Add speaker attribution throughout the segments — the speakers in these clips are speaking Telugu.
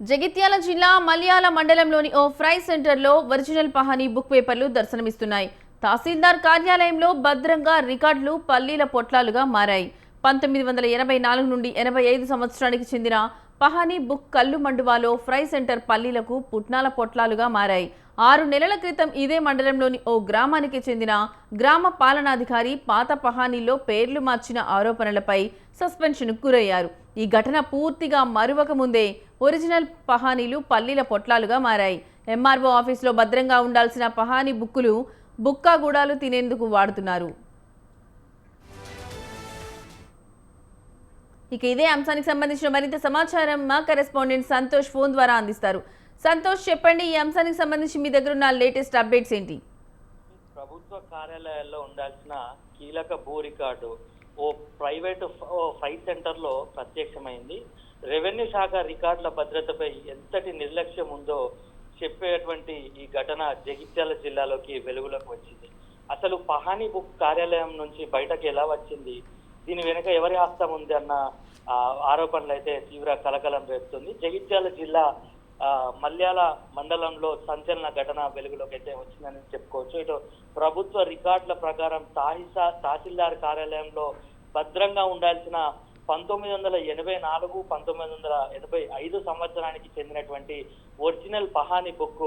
Speaker 1: జగిత్యాల జిల్లా మల్యాల మండలంలోని ఓ ఫ్రై సెంటర్లో ఒరిజినల్ పహానీ బుక్ పేపర్లు దర్శనమిస్తున్నాయి. తహసీల్దార్ కార్యాలయంలో భద్రంగా రికార్డులు పల్లీల పొట్లాలుగా మారాయి. 1984 నుండి 85 సంవత్సరానికి చెందిన పహానీ బుక్ కల్లు మండువాలో ఫ్రై సెంటర్ పల్లీలకు పుట్నాల పొట్లాలుగా మారాయి. 6 నెలల క్రితం ఇదే మండలంలోని ఓ గ్రామానికి చెందిన గ్రామ పాలనాధికారి పాత పహానీలో పేర్లు మార్చిన ఆరోపణలపై సస్పెన్షన్కు గురయ్యారు. ఈ ఘటన పూర్తిగా మరువక ముందే ఒరిజినల్ పహానీలు పల్లీల పొట్లాలుగా మారాయి. ఎంఆర్ఓ ఆఫీసులో భద్రంగా ఉండాల్సిన పహానీ బుక్కులు బుక్కాగూడాలు తినేందుకు వాడుతున్నారు. ఇక ఇదే అంశానికి సంబంధించిన మరింత సమాచారం మా కరెస్పాండెంట్ సంతోష్ ఫోన్ ద్వారా అందిస్తారు. సంతోష్, చెప్పండి, ఈ అంశానికి సంబంధించి మీ దగ్గర ఉన్న లేటెస్ట్ అప్డేట్స్ ఏంటి?
Speaker 2: ప్రభుత్వ కార్యాలయాల్లో ఉండాల్సిన కీలక భూ రికార్డు ఓ ప్రైవేటు ఫ్రై సెంటర్లో ప్రత్యక్షమైంది. రెవెన్యూ శాఖ రికార్డుల భద్రతపై ఎంతటి నిర్లక్ష్యం ఉందో చెప్పేటువంటి ఈ ఘటన జగిత్యాల జిల్లాలోకి వెలుగులోకి వచ్చింది. అసలు పహానీ బుక్ కార్యాలయం నుంచి బయటకు ఎలా వచ్చింది, దీని వెనుక ఎవరి హస్తం ఉంది అన్న ఆరోపణలు అయితే తీవ్ర కలకలం రేపుతుంది. జగిత్యాల జిల్లా మల్యాల మండలంలో సంచలన ఘటన వెలుగులోకి అయితే వచ్చిందని చెప్పుకోవచ్చు. ఇటు ప్రభుత్వ రికార్డుల ప్రకారం తహసీల్దార్ కార్యాలయంలో భద్రంగా ఉండాల్సిన 1984, 1985 సంవత్సరానికి చెందినటువంటి ఒరిజినల్ పహానీ బుక్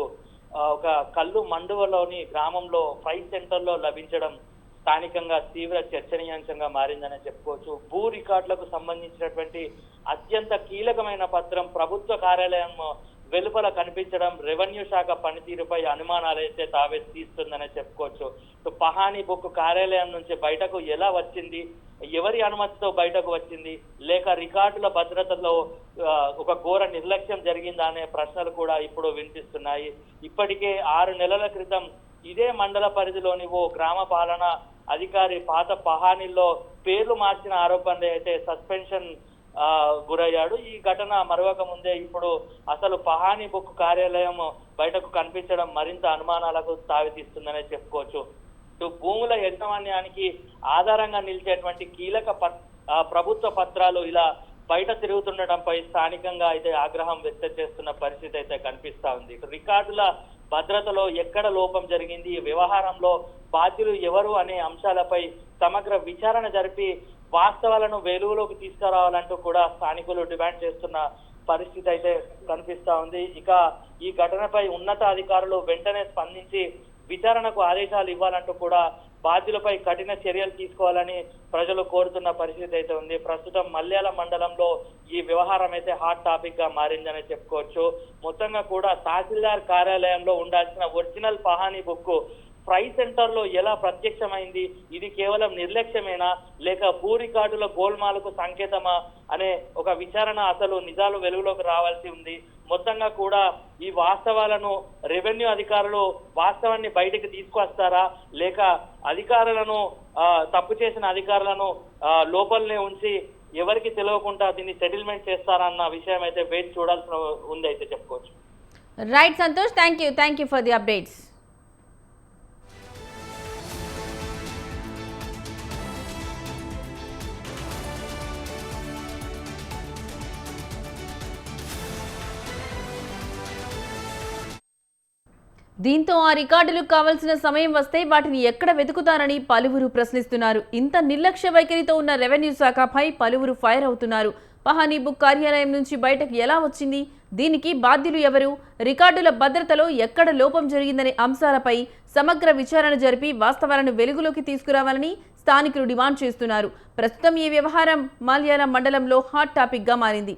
Speaker 2: ఒక కల్లు మండువలోని గ్రామంలో ఫ్రై సెంటర్లో లభించడం స్థానికంగా తీవ్ర చర్చనీయాంశంగా మారిందని చెప్పుకోవచ్చు. భూ రికార్డులకు సంబంధించినటువంటి అత్యంత కీలకమైన పత్రం ప్రభుత్వ కార్యాలయం వెలుపల కనిపించడం రెవెన్యూ శాఖ పనితీరుపై అనుమానాలైతే తీస్తుందనే చెప్పుకోవచ్చు. పహానీ బుక్ కార్యాలయం నుంచి బయటకు ఎలా వచ్చింది, ఎవరి అనుమతితో బయటకు వచ్చింది, లేక రికార్డుల భద్రతలో ఒక ఘోర నిర్లక్ష్యం జరిగిందా అనే ప్రశ్నలు కూడా ఇప్పుడు వినిపిస్తున్నాయి. ఇప్పటికే 6 నెలల క్రితం ఇదే మండల పరిధిలోని ఓ గ్రామ పాలన అధికారి పాత పహానీల్లో పేర్లు మార్చిన ఆరోపణలు అయితే సస్పెన్షన్ గురయ్యాడు. ఈ ఘటన మరొక ముందే ఇప్పుడు అసలు పహానీ బుక్ కార్యాలయం బయటకు కనిపించడం మరింత అనుమానాలకు తావితీస్తుందనే చెప్పుకోవచ్చు. భూముల యజమాన్యానికి ఆధారంగా నిలిచేటువంటి కీలక ప్రభుత్వ పత్రాలు ఇలా బయట తిరుగుతుండటంపై స్థానికంగా అయితే ఆగ్రహం వ్యక్తం చేస్తున్న పరిస్థితి అయితే కనిపిస్తా ఉంది. రికార్డుల భద్రతలో ఎక్కడ లోపం జరిగింది, ఈ వ్యవహారంలో బాధ్యులు ఎవరు అనే అంశాలపై సమగ్ర విచారణ జరిపి వాస్తవాలను వెలుగులోకి తీసుకురావాలంటూ కూడా స్థానికులు డిమాండ్ చేస్తున్న పరిస్థితి అయితే కనిపిస్తా ఉంది. ఇక ఈ ఘటనపై ఉన్నత అధికారులు వెంటనే స్పందించి విచారణకు ఆదేశాలు ఇవ్వాలంటూ కూడా బాధ్యులపై కఠిన చర్యలు తీసుకోవాలని ప్రజలు కోరుతున్న పరిస్థితి అయితే ఉంది. ప్రస్తుతం మల్యాల మండలంలో ఈ వ్యవహారం అయితే హాట్ టాపిక్ గా మారిందని చెప్పుకోవచ్చు. మొత్తంగా కూడా తహసీల్దార్ కార్యాలయంలో ఉండాల్సిన original pahani book fry centre లో ఎలా ప్రత్యక్షమైంది, ఇది కేవలం నిర్లక్ష్యమేనా లేక భూ రికార్డుల గోల్మాలకు సంకేతమా అనే ఒక విచారణ అసలు నిజాలు వెలుగులోకి రావాల్సి ఉంది. మొత్తంగా కూడా ఈ వాస్తవాలను రెవెన్యూ అధికారులు వాస్తవాన్ని బయటకు తీసుకొస్తారా లేక అధికారులను తప్పు చేసిన అధికారులను లోపలనే ఉంచి ఎవరికి తెలియకుండా దీన్ని సెటిల్మెంట్ చేస్తారన్న విషయం అయితే వేచి చూడాల్సిన ఉంది అయితే చెప్పుకోవచ్చు.
Speaker 1: Right Santosh, thank you for the updates. దీంతో ఆ రికార్డులకు కావాల్సిన సమయం వస్తే వాటిని ఎక్కడ వెతుకుతారని పలువురు ప్రశ్నిస్తున్నారు. ఇంత నిర్లక్ష్య వైఖరితో ఉన్న రెవెన్యూ శాఖపై పలువురు ఫైర్ అవుతున్నారు. పహానీ బుక్ కార్యాలయం నుంచి బయటకు ఎలా వచ్చింది, దీనికి బాధ్యులు ఎవరు, రికార్డుల భద్రతలో ఎక్కడ లోపం జరిగిందనే అంశాలపై సమగ్ర విచారణ జరిపి వాస్తవాలను వెలుగులోకి తీసుకురావాలని స్థానికులు డిమాండ్ చేస్తున్నారు. ప్రస్తుతం ఈ వ్యవహారం మల్యాల మండలంలో హాట్ టాపిక్ గా మారింది.